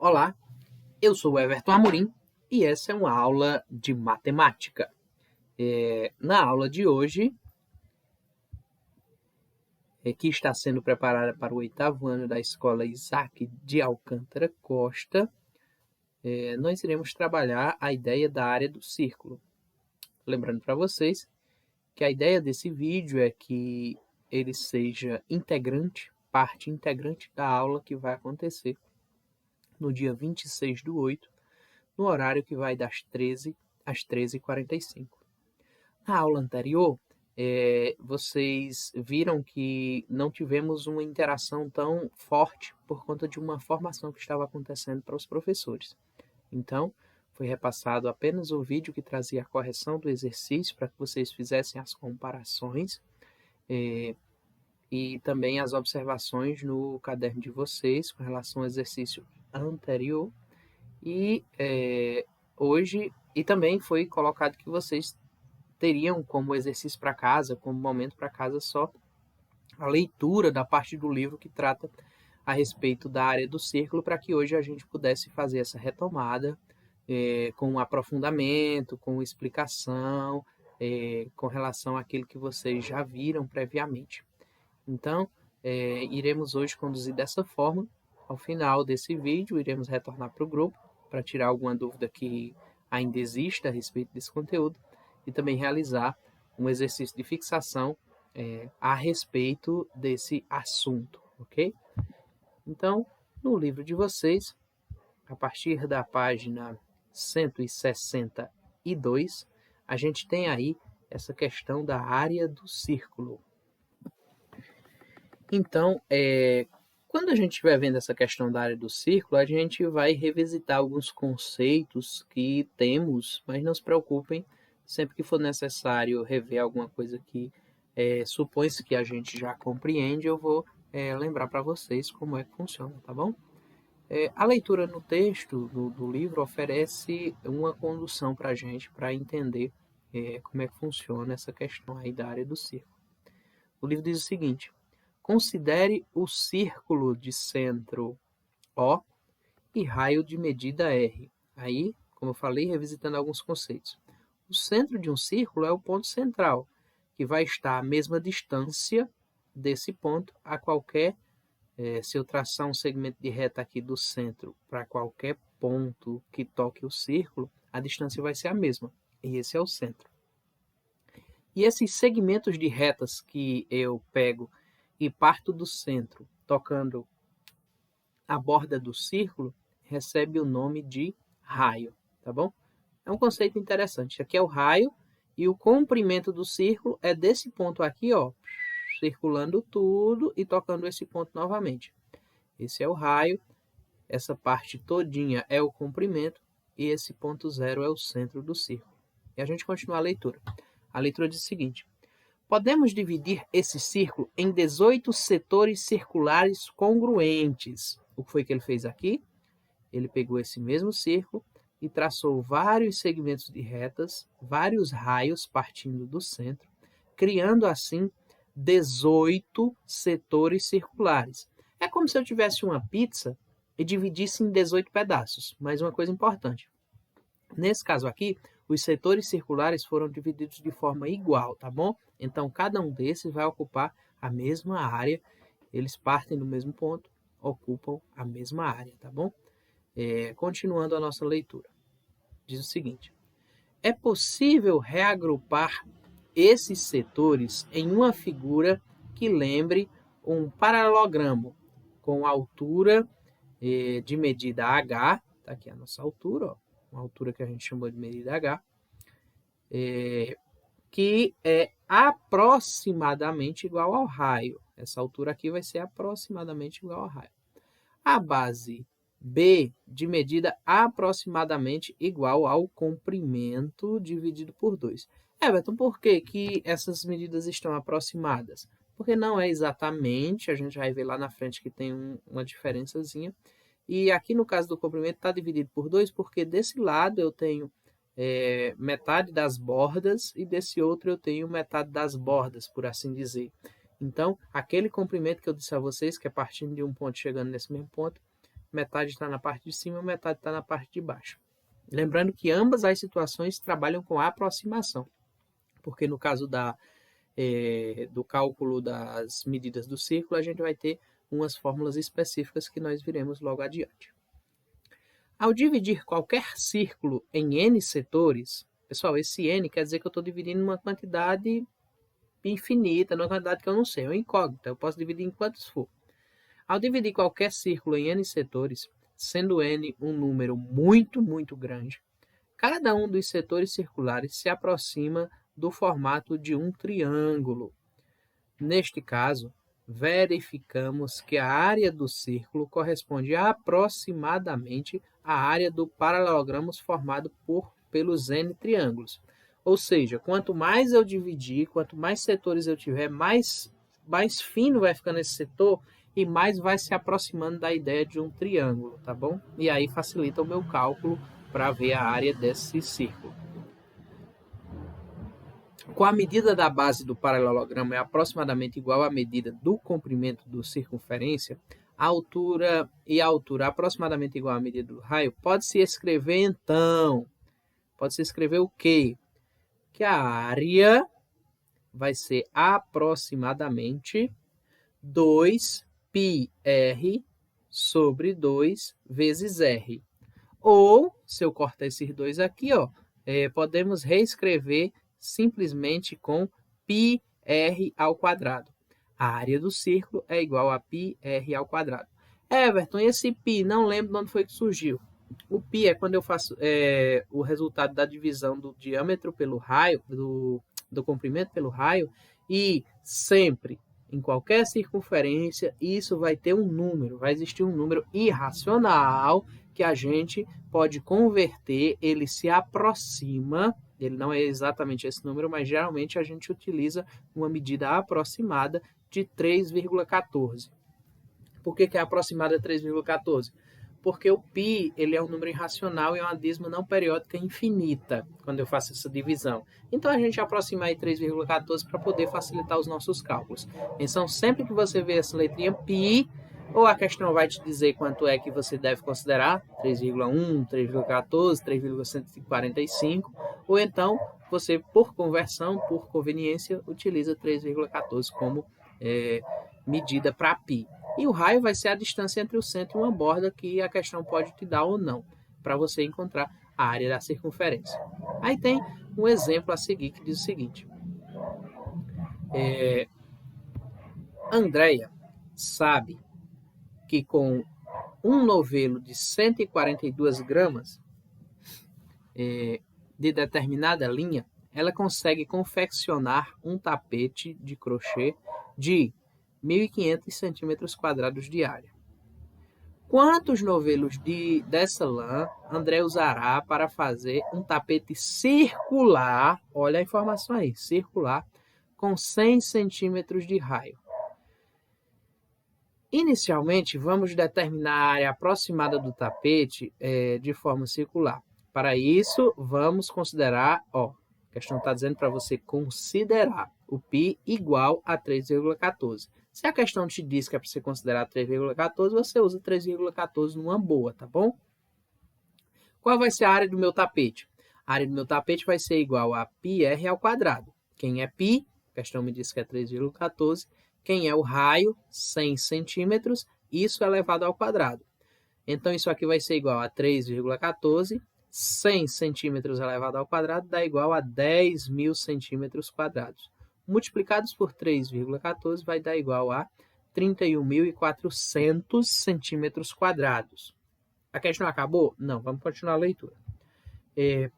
Olá, eu sou o Everton Amorim e essa é uma aula de matemática. Na aula de hoje, que está sendo preparada para o 8º ano da Escola Isaac de Alcântara Costa, nós iremos trabalhar a ideia da área do círculo. Lembrando para vocês que a ideia desse vídeo é que ele seja parte integrante da aula que vai acontecer no dia 26/8, no horário que vai das 13 às 13h45. Na aula anterior, vocês viram que não tivemos uma interação tão forte por conta de uma formação que estava acontecendo para os professores. Então, foi repassado apenas o vídeo que trazia a correção do exercício para que vocês fizessem as comparações e também as observações no caderno de vocês com relação ao exercício anterior. E hoje, e também foi colocado que vocês teriam como exercício para casa, como momento para casa, só a leitura da parte do livro que trata a respeito da área do círculo, para que hoje a gente pudesse fazer essa retomada com aprofundamento, com explicação, com relação àquilo que vocês já viram previamente. Então, iremos hoje conduzir dessa forma. Ao final desse vídeo, iremos retornar para o grupo para tirar alguma dúvida que ainda exista a respeito desse conteúdo e também realizar um exercício de fixação a respeito desse assunto, ok? Então, no livro de vocês, a partir da página 162, a gente tem aí essa questão da área do círculo. Então, quando a gente estiver vendo essa questão da área do círculo, a gente vai revisitar alguns conceitos que temos, mas não se preocupem, sempre que for necessário rever alguma coisa que supõe-se que a gente já compreende, eu vou lembrar para vocês como é que funciona, tá bom? A leitura no texto do livro oferece uma condução para a gente, para entender como é que funciona essa questão aí da área do círculo. O livro diz o seguinte: considere o círculo de centro O e raio de medida R. Aí, como eu falei, revisitando alguns conceitos. O centro de um círculo é o ponto central, que vai estar à mesma distância desse ponto a qualquer... se eu traçar um segmento de reta aqui do centro para qualquer ponto que toque o círculo, a distância vai ser a mesma. E esse é o centro. E esses segmentos de retas que eu pego e parto do centro, tocando a borda do círculo, recebe o nome de raio, tá bom? É um conceito interessante. Aqui é o raio e o comprimento do círculo é desse ponto aqui, ó, circulando tudo e tocando esse ponto novamente. Esse é o raio, essa parte todinha é o comprimento e esse ponto zero é o centro do círculo. E a gente continua a leitura. A leitura diz o seguinte: podemos dividir esse círculo em 18 setores circulares congruentes. O que foi que ele fez aqui? Ele pegou esse mesmo círculo e traçou vários segmentos de retas, vários raios partindo do centro, criando assim 18 setores circulares. É como se eu tivesse uma pizza e dividisse em 18 pedaços. Mas uma coisa importante: nesse caso aqui, os setores circulares foram divididos de forma igual, tá bom? Então, cada um desses vai ocupar a mesma área, eles partem do mesmo ponto, ocupam a mesma área, tá bom? Continuando a nossa leitura. Diz o seguinte: é possível reagrupar esses setores em uma figura que lembre um paralelogramo com altura de medida H, tá aqui a nossa altura, ó, uma altura que a gente chamou de medida H, que é aproximadamente igual ao raio. Essa altura aqui vai ser aproximadamente igual ao raio. A base B de medida aproximadamente igual ao comprimento dividido por 2. Everton, por que que essas medidas estão aproximadas? Porque não é exatamente, a gente vai ver lá na frente que tem uma diferençazinha. E aqui no caso do comprimento está dividido por 2, porque desse lado eu tenho metade das bordas e desse outro eu tenho metade das bordas, por assim dizer. Então, aquele comprimento que eu disse a vocês, que é partindo de um ponto chegando nesse mesmo ponto, metade está na parte de cima, metade está na parte de baixo. Lembrando que ambas as situações trabalham com aproximação, porque no caso do cálculo das medidas do círculo, a gente vai ter umas fórmulas específicas que nós viremos logo adiante. Ao dividir qualquer círculo em n setores, pessoal, esse n quer dizer que eu estou dividindo uma quantidade infinita, numa quantidade que eu não sei, é uma incógnita, eu posso dividir em quantos for. Ao dividir qualquer círculo em n setores, sendo n um número muito, muito grande, cada um dos setores circulares se aproxima do formato de um triângulo. Neste caso, verificamos que a área do círculo corresponde aproximadamente à área do paralelogramo formado pelos n triângulos. Ou seja, quanto mais eu dividir, quanto mais setores eu tiver, mais fino vai ficando esse setor e mais vai se aproximando da ideia de um triângulo, tá bom? E aí facilita o meu cálculo para ver a área desse círculo. Com a medida da base do paralelogramo é aproximadamente igual à medida do comprimento do circunferência, a altura aproximadamente igual à medida do raio, pode-se escrever então, pode-se escrever o quê? Que a área vai ser aproximadamente 2πr sobre 2 vezes r. Ou, se eu cortar esses dois aqui, podemos reescrever simplesmente com πr ao quadrado. A área do círculo é igual a πr ao quadrado. Everton, esse π, não lembro de onde foi que surgiu. O π é quando eu faço o resultado da divisão do diâmetro pelo raio, do comprimento pelo raio, e sempre, em qualquer circunferência, isso vai ter um número, vai existir um número irracional que a gente pode converter, ele se aproxima, ele não é exatamente esse número, mas geralmente a gente utiliza uma medida aproximada de 3,14. Por que é aproximada de 3,14? Porque o π ele é um número irracional e é uma dízima não periódica infinita, quando eu faço essa divisão. Então, a gente aproxima aí 3,14 para poder facilitar os nossos cálculos. Então, sempre que você vê essa letrinha π, ou a questão vai te dizer quanto é que você deve considerar, 3,1, 3,14, 3,145, ou então, você, por conversão, por conveniência, utiliza 3,14 como medida para π. E o raio vai ser a distância entre o centro e uma borda que a questão pode te dar ou não, para você encontrar a área da circunferência. Aí tem um exemplo a seguir que diz o seguinte. Andréia sabe que com um novelo de 142 gramas de determinada linha, ela consegue confeccionar um tapete de crochê de 1.500 centímetros quadrados de área. Quantos novelos dessa lã André usará para fazer um tapete circular, olha a informação aí, circular, com 100 centímetros de raio? Inicialmente, vamos determinar a área aproximada do tapete de forma circular. Para isso, vamos considerar, a questão está dizendo para você considerar o π igual a 3,14. Se a questão te diz que é para você considerar 3,14, você usa 3,14 numa boa, tá bom? Qual vai ser a área do meu tapete? A área do meu tapete vai ser igual a πr ao quadrado. Quem é π? A questão me diz que é 3,14. Quem é o raio? 100 centímetros. Isso elevado ao quadrado. Então, isso aqui vai ser igual a 3,14. 100 centímetros elevado ao quadrado dá igual a 10.000 centímetros quadrados. Multiplicados por 3,14 vai dar igual a 31.400 centímetros quadrados. A questão acabou? Não, vamos continuar a leitura.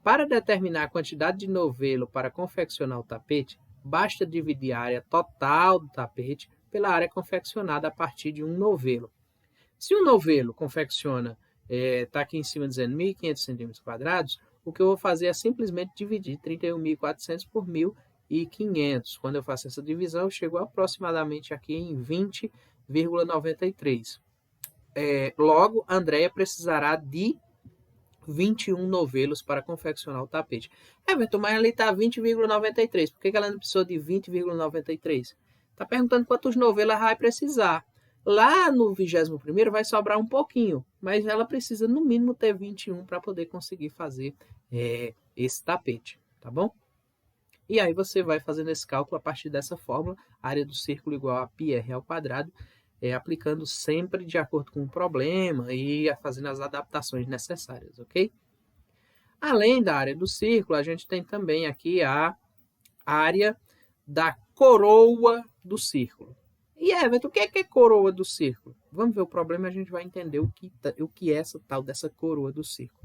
Para determinar a quantidade de novelo para confeccionar o tapete, basta dividir a área total do tapete pela área confeccionada a partir de um novelo. Se um novelo confecciona, está aqui em cima dizendo 1.500 centímetros quadrados, o que eu vou fazer é simplesmente dividir 31.400 por 1.500. Quando eu faço essa divisão, eu chego aproximadamente aqui em 20,93. Logo, a Andréia precisará de 21 novelos para confeccionar o tapete. Everton, mas ali está 20,93. Por que ela não precisou de 20,93? Está perguntando quantos novelos ela vai precisar. Lá no 21º vai sobrar um pouquinho, mas ela precisa no mínimo ter 21 para poder conseguir fazer esse tapete, tá bom? E aí você vai fazendo esse cálculo a partir dessa fórmula, área do círculo igual a πr ao quadrado, aplicando sempre de acordo com o problema e fazendo as adaptações necessárias, ok? Além da área do círculo, a gente tem também aqui a área da coroa do círculo. E Everton, o que é coroa do círculo? Vamos ver o problema e a gente vai entender o que é essa tal dessa coroa do círculo.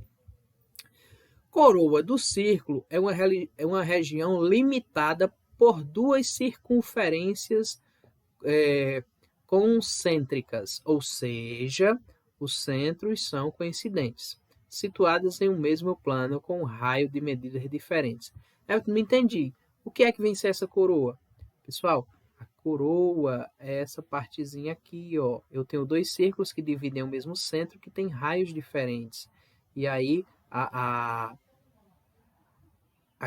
Coroa do círculo é uma região limitada por duas circunferências concêntricas, ou seja, os centros são coincidentes, situadas em um mesmo plano com um raio de medidas diferentes. Eu não entendi. O que é que vem ser essa coroa? Pessoal, a coroa é essa partezinha aqui, ó. Eu tenho dois círculos que dividem o mesmo centro que tem raios diferentes. E aí a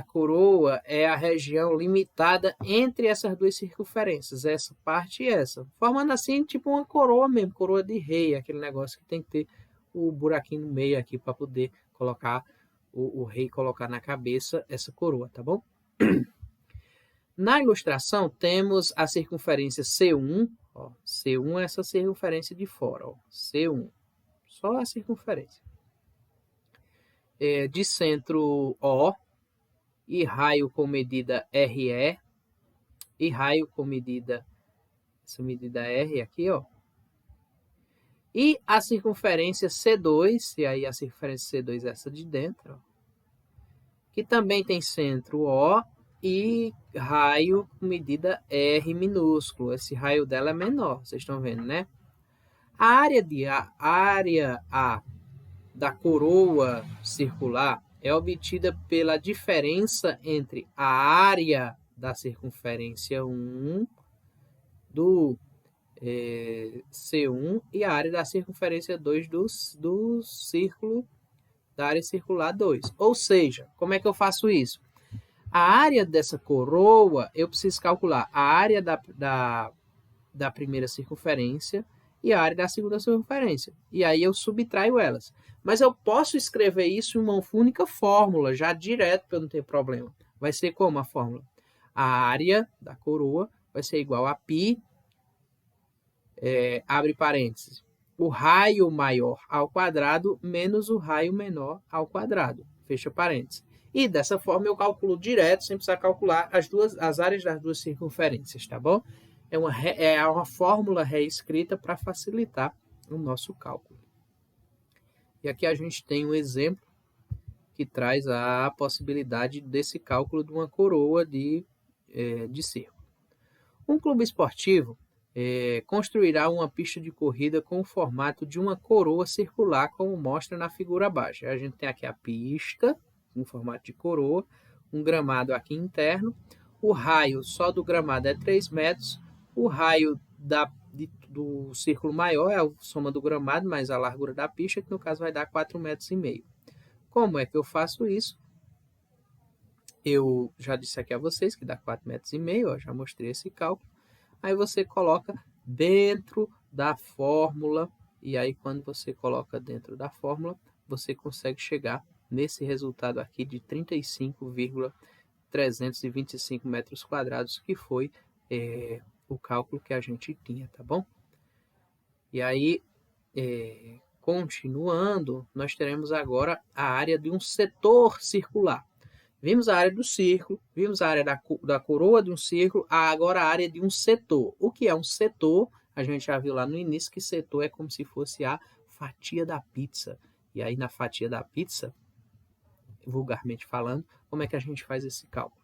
coroa é a região limitada entre essas duas circunferências, essa parte e essa, formando assim tipo uma coroa mesmo, coroa de rei, aquele negócio que tem que ter o buraquinho no meio aqui para poder colocar o rei colocar na cabeça essa coroa, tá bom? Na ilustração temos a circunferência C1, ó, C1 é essa circunferência de fora, ó, C1, só a circunferência, de centro O, e raio com medida RE, e raio com medida, essa medida R aqui, ó. E a circunferência C2, e aí a circunferência C2 é essa de dentro, ó, que também tem centro O e raio com medida R minúsculo. Esse raio dela é menor, vocês estão vendo, né? A área A da coroa circular é obtida pela diferença entre a área da circunferência 1 do C1 e a área da circunferência 2 do círculo da área circular 2. Ou seja, como é que eu faço isso? A área dessa coroa, eu preciso calcular a área da primeira circunferência e a área da segunda circunferência. E aí eu subtraio elas. Mas eu posso escrever isso em uma única fórmula, já direto, para eu não ter problema. Vai ser como a fórmula? A área da coroa vai ser igual a π, abre parênteses, o raio maior ao quadrado menos o raio menor ao quadrado, fecha parênteses. E dessa forma eu calculo direto, sem precisar calcular as áreas das duas circunferências, tá bom? É uma fórmula reescrita para facilitar o nosso cálculo. E aqui a gente tem um exemplo que traz a possibilidade desse cálculo de uma coroa de círculo. Um clube esportivo construirá uma pista de corrida com o formato de uma coroa circular, como mostra na figura abaixo. A gente tem aqui a pista, em formato de coroa, um gramado aqui interno, o raio só do gramado é 3 metros, o raio do círculo maior é a soma do gramado mais a largura da pista, que no caso vai dar 4,5 metros. Como é que eu faço isso? Eu já disse aqui a vocês que dá 4,5 metros, ó, já mostrei esse cálculo. Aí você coloca dentro da fórmula, e aí quando você coloca dentro da fórmula, você consegue chegar nesse resultado aqui de 35,325 metros quadrados, que foi o cálculo que a gente tinha, tá bom? E aí, continuando, nós teremos agora a área de um setor circular. Vimos a área do círculo, vimos a área da coroa de um círculo, agora a área de um setor. O que é um setor? A gente já viu lá no início que setor é como se fosse a fatia da pizza. E aí na fatia da pizza, vulgarmente falando, como é que a gente faz esse cálculo?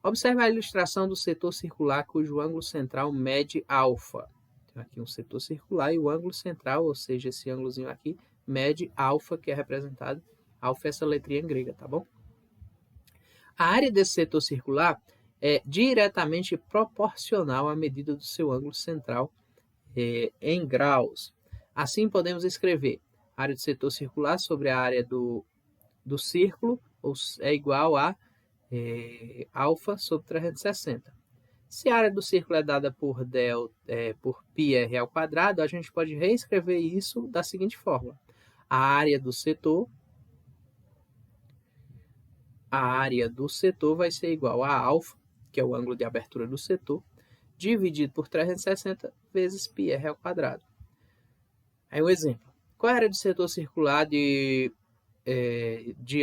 Observe a ilustração do setor circular cujo ângulo central mede alfa. Tem aqui um setor circular e o ângulo central, ou seja, esse ângulozinho aqui, mede alfa, que é representado, alfa é essa letrinha grega, tá bom? A área desse setor circular é diretamente proporcional à medida do seu ângulo central em graus. Assim, podemos escrever a área do setor circular sobre a área do círculo é igual a alfa sobre 360. Se a área do círculo é dada por πr ao quadrado, a gente pode reescrever isso da seguinte forma. A área do setor vai ser igual a alfa, que é o ângulo de abertura do setor, dividido por 360 vezes πr ao quadrado. Aí um exemplo. Qual é a área do setor circular de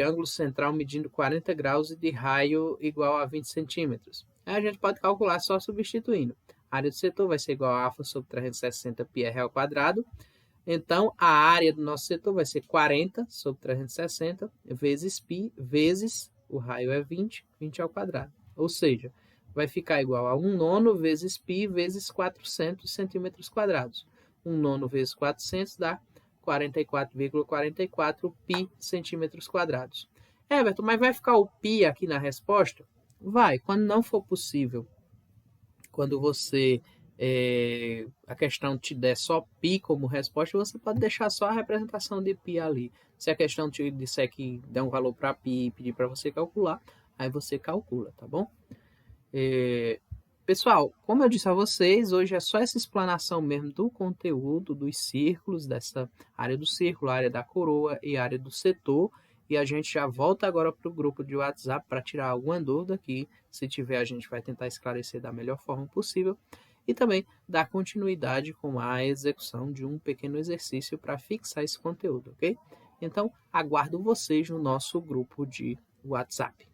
ângulo central medindo 40 graus e de raio igual a 20 centímetros? Aí a gente pode calcular só substituindo. A área do setor vai ser igual a alfa sobre 360 πr ao quadrado. Então, a área do nosso setor vai ser 40 sobre 360 vezes π vezes o raio é 20 ao quadrado. Ou seja, vai ficar igual a 1 nono vezes π vezes 400 centímetros quadrados. 1 nono vezes 400 dá 44,44 π centímetros quadrados. Everton, mas vai ficar o π aqui na resposta? Vai, quando não for possível. Quando você a questão te der só π como resposta, você pode deixar só a representação de π ali. Se a questão te disser que der um valor para π e pedir para você calcular, aí você calcula, tá bom? Pessoal, como eu disse a vocês, hoje é só essa explanação mesmo do conteúdo dos círculos, dessa área do círculo, área da coroa e área do setor. E a gente já volta agora para o grupo de WhatsApp para tirar alguma dúvida que, se tiver, a gente vai tentar esclarecer da melhor forma possível. E também dar continuidade com a execução de um pequeno exercício para fixar esse conteúdo, ok? Então, aguardo vocês no nosso grupo de WhatsApp.